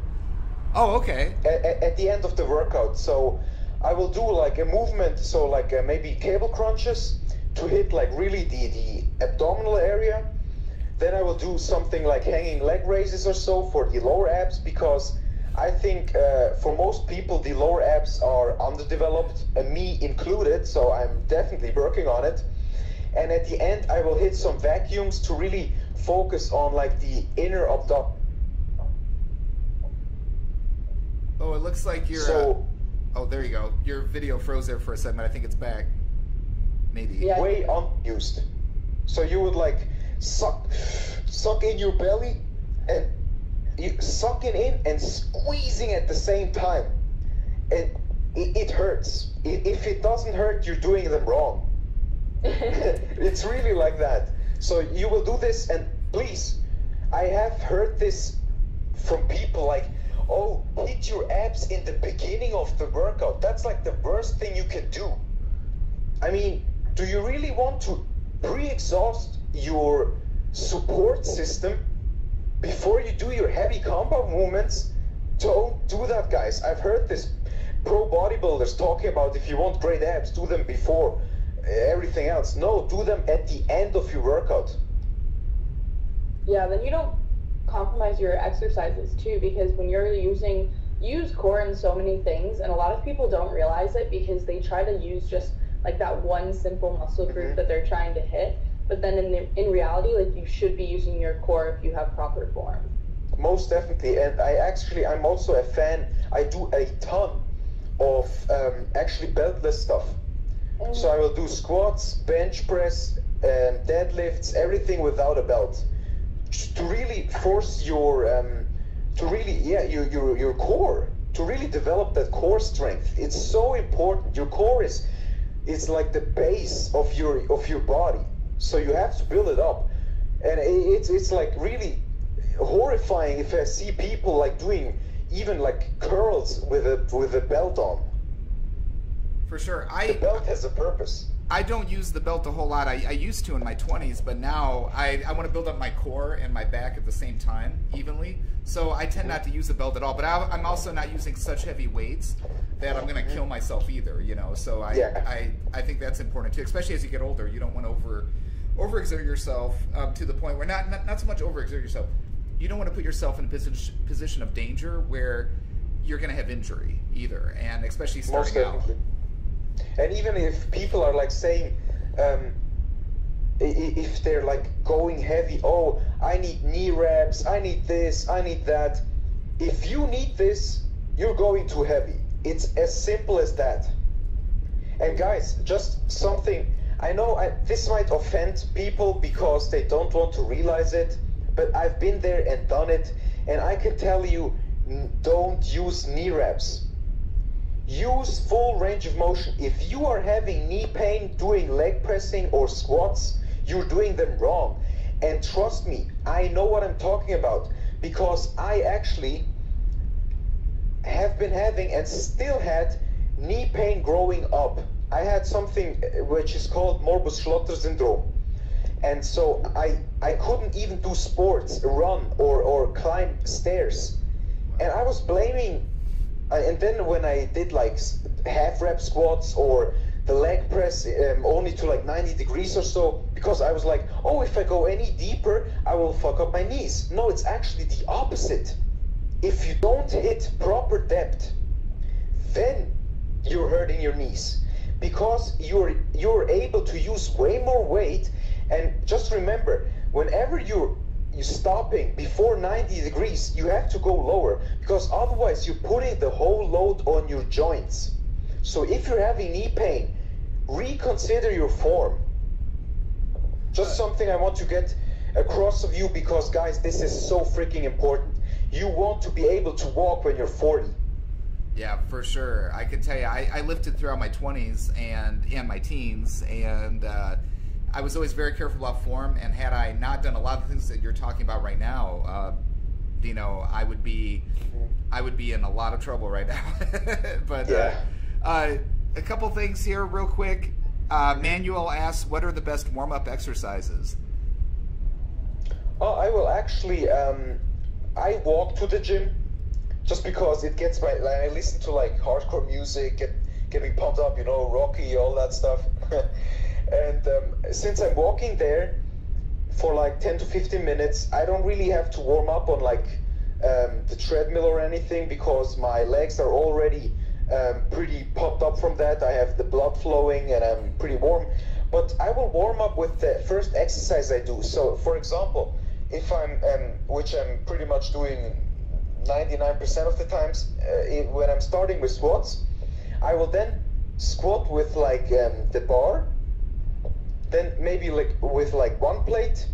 [SPEAKER 1] Oh, okay.
[SPEAKER 2] At the end of the workout, so I will do like a movement, so like maybe cable crunches to hit like really the abdominal area. Then I will do something like hanging leg raises or so for the lower abs, because I think for most people the lower abs are underdeveloped, me included, so I'm definitely working on it. And at the end I will hit some vacuums to really focus on like the inner abdomen.
[SPEAKER 1] Oh, it looks like you're...
[SPEAKER 2] So,
[SPEAKER 1] oh, there you go. Your video froze there for a second, but I think it's back. Maybe.
[SPEAKER 3] Yeah.
[SPEAKER 2] Way unused. So you would like suck in your belly, and you sucking in and squeezing at the same time. And it hurts. If it doesn't hurt, you're doing them wrong. It's really like that. So you will do this, and please, I have heard this from people like, oh, hit your abs in the beginning of the workout. That's like the worst thing you can do. I mean, do you really want to pre-exhaust your support system before you do your heavy combo movements? Don't do that, guys. I've heard this pro bodybuilders talking about if you want great abs, do them before everything else. No, do them at the end of your workout.
[SPEAKER 3] Yeah, then you don't compromise your exercises too, because when you're use core in so many things, and a lot of people don't realize it because they try to use just like that one simple muscle group that they're trying to hit, but then in reality, like, you should be using your core if you have proper form.
[SPEAKER 2] Most definitely. And I'm also a fan. I do a ton of actually beltless stuff. So I will do squats, bench press, deadlifts, everything without a belt, to really force your your core, to really develop that core strength. It's so important. Your core is like the base of your body, so you have to build it up. And it's like really horrifying if I see people like doing even like curls with a belt on.
[SPEAKER 1] For sure.
[SPEAKER 2] The belt has a purpose.
[SPEAKER 1] I don't use the belt a whole lot. I used to in my 20s, but now I want to build up my core and my back at the same time evenly. So I tend not to use the belt at all. But I'm also not using such heavy weights that I'm going to kill myself either, you know. So I think that's important too, especially as you get older. You don't want to overexert yourself to the point where not so much overexert yourself. You don't want to put yourself in a position of danger where you're going to have injury either, and especially starting out.
[SPEAKER 2] And even if people are like saying, if they're like going heavy, oh, I need knee reps, I need this, I need that. If you need this, you're going too heavy. It's as simple as that. And guys, just something, I know this might offend people because they don't want to realize it, but I've been there and done it, and I can tell you, don't use knee reps. Use full range of motion. If you are having knee pain doing leg pressing or squats, you're doing them wrong. And trust me, I know what I'm talking about, because I actually have been having and still had knee pain growing up. I had something which is called morbus Schlotter syndrome. And so I couldn't even do sports, run or climb stairs. And I was blaming. And then when I did like half rep squats or the leg press only to like 90 degrees or so, because I was like, oh, if I go any deeper, I will fuck up my knees. No, it's actually the opposite. If you don't hit proper depth, then you're hurting your knees, because you're able to use way more weight. And just remember, whenever you're stopping before 90 degrees, you have to go lower, because otherwise you're putting the whole load on your joints. So if you're having knee pain, reconsider your form. Just something I want to get across of you, because guys, this is so freaking important. You want to be able to walk when you're 40.
[SPEAKER 1] Yeah, for sure. I can tell you, I lifted throughout my 20s and my teens, and I was always very careful about form, and had I not done a lot of things that you're talking about right now, you know, I would be in a lot of trouble right now. But
[SPEAKER 2] yeah.
[SPEAKER 1] A couple things here real quick. Manuel asks, what are the best warm-up exercises?
[SPEAKER 2] Oh, I will actually, I walk to the gym just because it gets my, like, I listen to like hardcore music, get me pumped up, you know, Rocky, all that stuff. And since I'm walking there for like 10 to 15 minutes, I don't really have to warm up on like the treadmill or anything, because my legs are already pretty pumped up from that. I have the blood flowing and I'm pretty warm. But I will warm up with the first exercise I do. So for example, if I'm, which I'm pretty much doing 99% of the times, when I'm starting with squats, I will then squat with like the bar, then maybe like with like one plate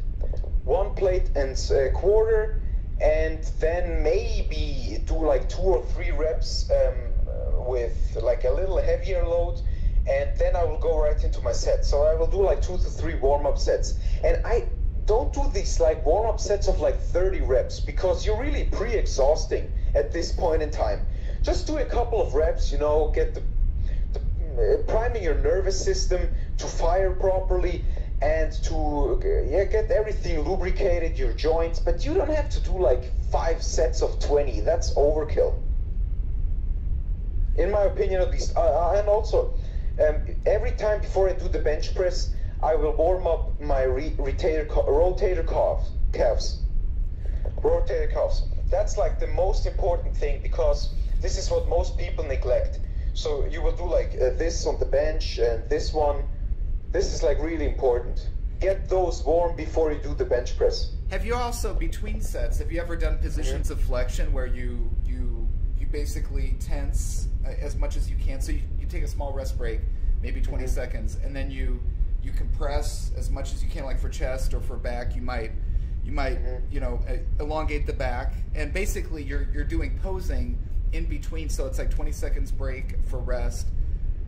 [SPEAKER 2] and a quarter, and then maybe do like 2 or 3 reps with like a little heavier load, and then I will go right into my set. So I will do like 2 to 3 warm-up sets, and I don't do these like warm-up sets of like 30 reps, because you're really pre-exhausting at this point in time. Just do a couple of reps, you know, get the priming your nervous system to fire properly, and to get everything lubricated, your joints. But you don't have to do like 5 sets of 20. That's overkill, in my opinion at least. And also, every time before I do the bench press, I will warm up my rotator calves. That's like the most important thing, because this is what most people neglect. So you will do like this on the bench and this one. This is like really important. Get those warm before you do the bench press.
[SPEAKER 1] Have you also, between sets, have you ever done positions of flexion where you basically tense as much as you can? So you take a small rest break, maybe 20 seconds, and then you compress as much as you can, like for chest or for back. You might you know, elongate the back, and basically you're doing posing in between. So it's like 20 seconds break for rest,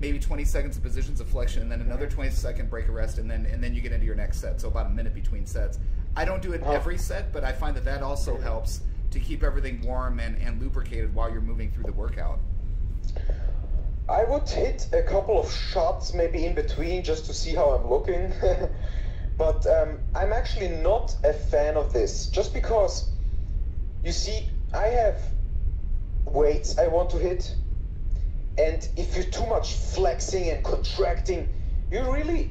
[SPEAKER 1] maybe 20 seconds of positions of flexion, and then another 20-second break of rest, and then you get into your next set. So about a minute between sets. I don't do it every set, but I find that also helps to keep everything warm and lubricated while you're moving through the workout.
[SPEAKER 2] I would hit a couple of shots maybe in between just to see how I'm looking. But I'm actually not a fan of this, just because, you see, I have weights I want to hit, and if you're too much flexing and contracting, you're really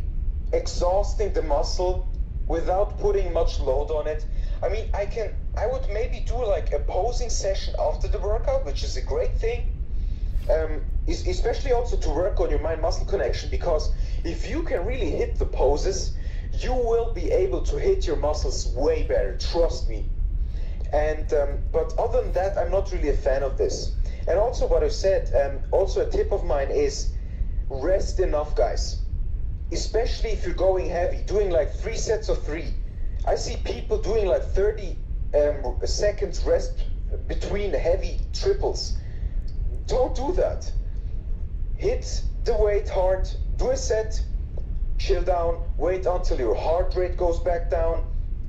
[SPEAKER 2] exhausting the muscle without putting much load on it. I mean, I would maybe do like a posing session after the workout, which is a great thing, especially also to work on your mind-muscle connection, because if you can really hit the poses, you will be able to hit your muscles way better, trust me. And but other than that, I'm not really a fan of this. And also what I said, also a tip of mine is rest enough, guys. Especially if you're going heavy, doing like 3 sets of 3. I see people doing like 30 seconds rest between heavy triples. Don't do that. Hit the weight hard, do a set, chill down, wait until your heart rate goes back down,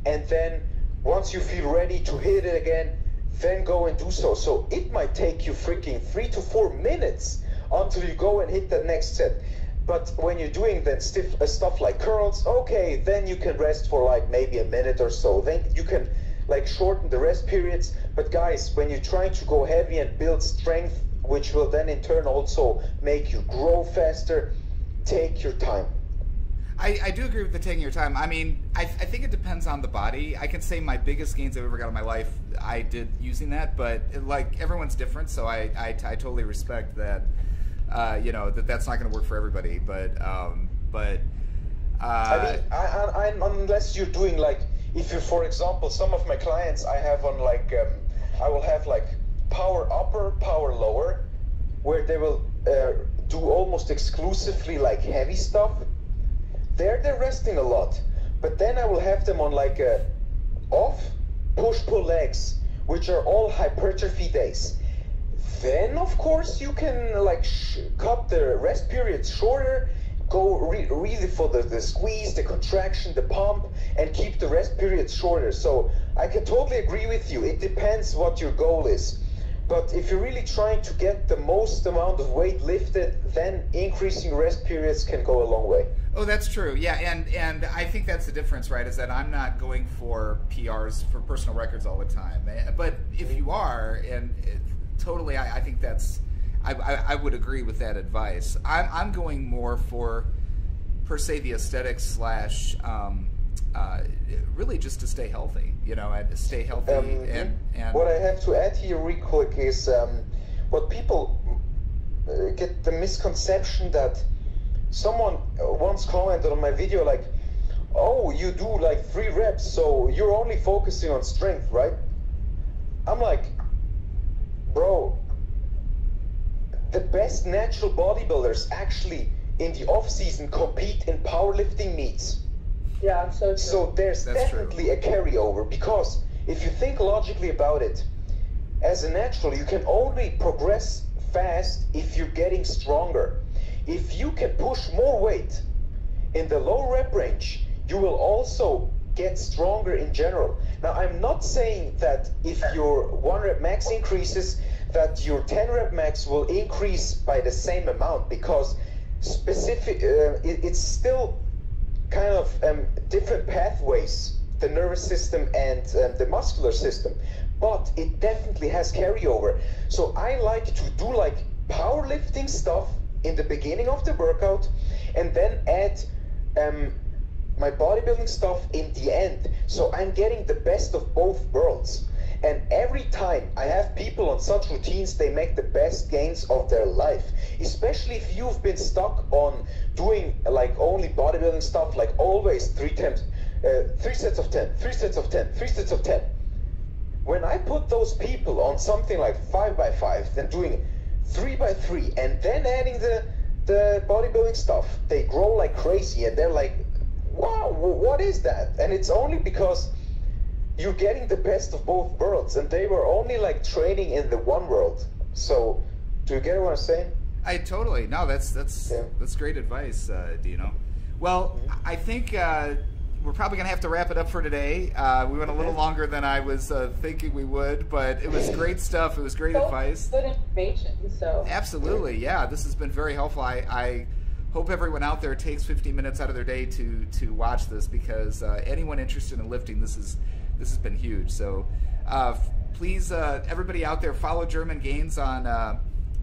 [SPEAKER 2] and then once you feel ready to hit it again, then go and do so. So it might take you freaking 3 to 4 minutes until you go and hit that next set. But when you're doing then stuff like curls, okay, then you can rest for like maybe a minute or so. Then you can like shorten the rest periods. But guys, when you're trying to go heavy and build strength, which will then in turn also make you grow faster, take your time.
[SPEAKER 1] I do agree with the taking your time. I mean, I think it depends on the body. I can say my biggest gains I've ever got in my life, I did using that, but like everyone's different, so I totally respect that. You know, that's not going to work for everybody, but I
[SPEAKER 2] mean, unless you're doing like, if you, for example, some of my clients I have on like, I will have like power upper, power lower, where they will do almost exclusively like heavy stuff. There they're resting a lot, but then I will have them on like off push-pull legs, which are all hypertrophy days. Then of course you can like cut the rest periods shorter, go really for the squeeze, the contraction, the pump, and keep the rest periods shorter. So I can totally agree with you. It depends what your goal is. But if you're really trying to get the most amount of weight lifted, then increasing rest periods can go a long way.
[SPEAKER 1] Oh, that's true. Yeah, and I think that's the difference, right, is that I'm not going for PRs, for personal records all the time. But if you are, and totally, I think that's, I would agree with that advice. I'm going more for, per se, the aesthetics slash, really just to stay healthy, you know, and stay healthy. And
[SPEAKER 2] what I have to add here real quick is what people get the misconception that someone once commented on my video like, oh, you do like 3 reps, so you're only focusing on strength, right? I'm like, bro, the best natural bodybuilders actually in the off season compete in powerlifting meets.
[SPEAKER 3] Yeah, so true.
[SPEAKER 2] So there's definitely a carryover, because if you think logically about it, as a natural, you can only progress fast if you're getting stronger. If you can push more weight in the low rep range, you will also get stronger in general. Now, I'm not saying that if your 1 rep max increases, that your 10 rep max will increase by the same amount, because it's still kind of different pathways, the nervous system and the muscular system, but it definitely has carryover. So I like to do like powerlifting stuff in the beginning of the workout, and then add my bodybuilding stuff in the end. So I'm getting the best of both worlds. And every time I have people on such routines, they make the best gains of their life. Especially if you've been stuck on doing like only bodybuilding stuff, like always 3 sets of 10, 3 sets of 10, 3 sets of 10. When I put those people on something like 5x5, then doing 3x3, and then adding the bodybuilding stuff, they grow like crazy, and they're like, wow, what is that? And it's only because you're getting the best of both worlds, and they were only like training in the one world. So, do you get what I'm saying?
[SPEAKER 1] I totally, no, that's great advice, Dino. Well, I think we're probably going to have to wrap it up for today. We went a little longer than I was thinking we would, but it was great stuff. It was great advice.
[SPEAKER 3] Good information. So
[SPEAKER 1] absolutely, yeah. This has been very helpful. I hope everyone out there takes 15 minutes out of their day to watch this, because anyone interested in lifting, this has been huge. So please, everybody out there, follow Germangains on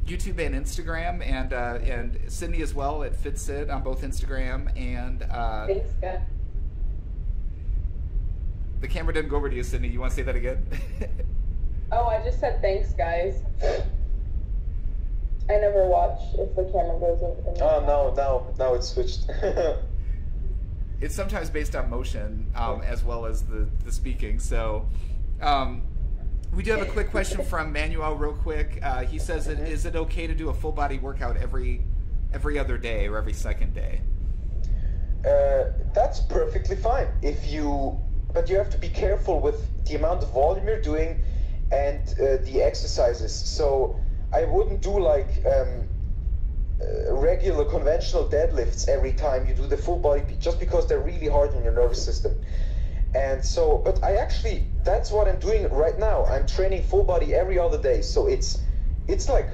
[SPEAKER 1] YouTube and Instagram, and Sydney as well at FitSid on both Instagram and.
[SPEAKER 3] Thanks, guys.
[SPEAKER 1] The camera didn't go over to you, Sydney. You want to say that again?
[SPEAKER 3] Oh, I just said thanks, guys. I never watch if the camera goes over the
[SPEAKER 2] now it's switched.
[SPEAKER 1] It's sometimes based on motion as well as the speaking. So we do have a quick question from Manuel real quick. He says, is it okay to do a full body workout every other day or every second day?
[SPEAKER 2] That's perfectly fine. But you have to be careful with the amount of volume you're doing and the exercises. So I wouldn't do like regular conventional deadlifts every time you do the full body, just because they're really hard on your nervous system. And so, but that's what I'm doing right now. I'm training full body every other day. So it's like,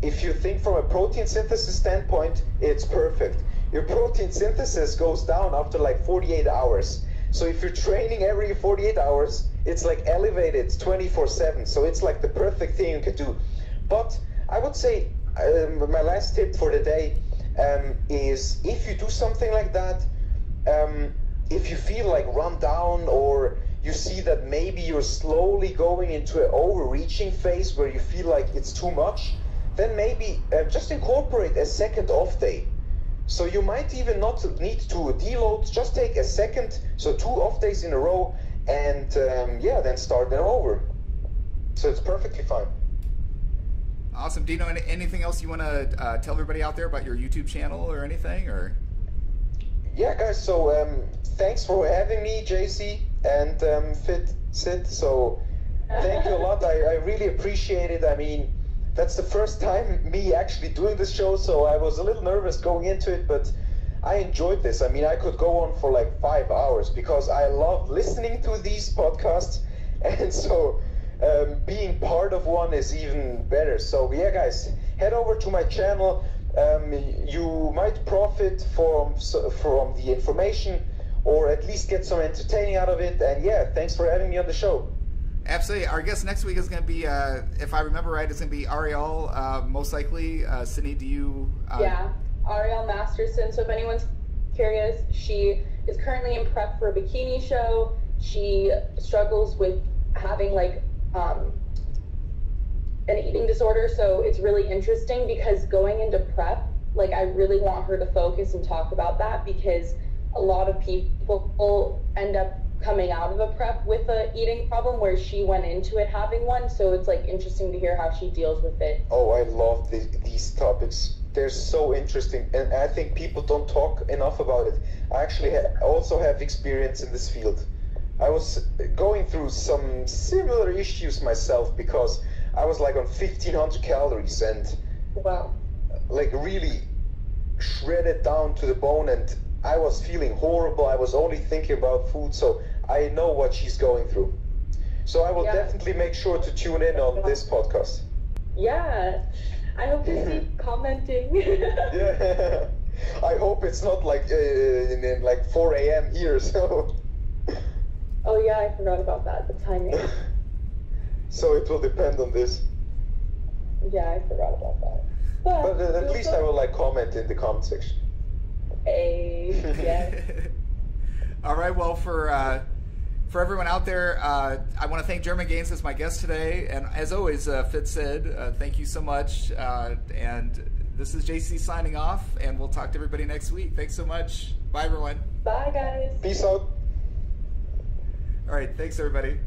[SPEAKER 2] if you think from a protein synthesis standpoint, it's perfect. Your protein synthesis goes down after like 48 hours. So if you're training every 48 hours, it's like elevated 24/7. So it's like the perfect thing you can do. But I would say my last tip for the day is, if you do something like that, if you feel like run down, or you see that maybe you're slowly going into an overreaching phase where you feel like it's too much, then maybe just incorporate a second off day. So you might even not need to deload, just take a second, so 2 off days in a row, and then start them over. So it's perfectly fine.
[SPEAKER 1] Awesome. Dino, anything else you want to tell everybody out there about your YouTube channel or anything? Or
[SPEAKER 2] yeah, guys, so thanks for having me, JC, and FitSid. So thank you a lot. I really appreciate it. I mean, that's the first time me actually doing this show, so I was a little nervous going into it, but I enjoyed this. I mean, I could go on for like 5 hours because I love listening to these podcasts, and so being part of one is even better. So yeah, guys, head over to my channel. You might profit from the information, or at least get some entertaining out of it. And yeah, thanks for having me on the show.
[SPEAKER 1] Absolutely. Our guest next week is going to be, if I remember right, it's going to be Ariel, most likely. Sydney, do you...
[SPEAKER 3] Yeah, Ariel Masterson. So if anyone's curious, she is currently in prep for a bikini show. She struggles with having like an eating disorder. So it's really interesting, because going into prep, like, I really want her to focus and talk about that, because a lot of people end up coming out of a prep with a eating problem where she went into it having one. So it's like interesting to hear how she deals with it.
[SPEAKER 2] Oh, I love these topics. They're so interesting, and I think people don't talk enough about it. I actually also have experience in this field. I was going through some similar issues myself, because I was like on 1,500 calories and
[SPEAKER 3] wow,
[SPEAKER 2] like really shredded down to the bone, and I was feeling horrible. I was only thinking about food, so I know what she's going through. So I will definitely make sure to tune in on this podcast.
[SPEAKER 3] Yeah, I hope to see commenting.
[SPEAKER 2] Yeah, I hope it's not like in like 4 a.m. here. So.
[SPEAKER 3] Oh yeah, I forgot about that. The timing.
[SPEAKER 2] So it will depend on this.
[SPEAKER 3] Yeah, I forgot about that.
[SPEAKER 2] But at least I will like comment in the comment section.
[SPEAKER 3] Yeah.
[SPEAKER 1] All right. Well, for everyone out there, I want to thank Germangains as my guest today, and as always, FitSid, thank you so much. And this is JC signing off, and we'll talk to everybody next week. Thanks so much. Bye, everyone.
[SPEAKER 3] Bye, guys.
[SPEAKER 2] Peace out.
[SPEAKER 1] All right. Thanks, everybody.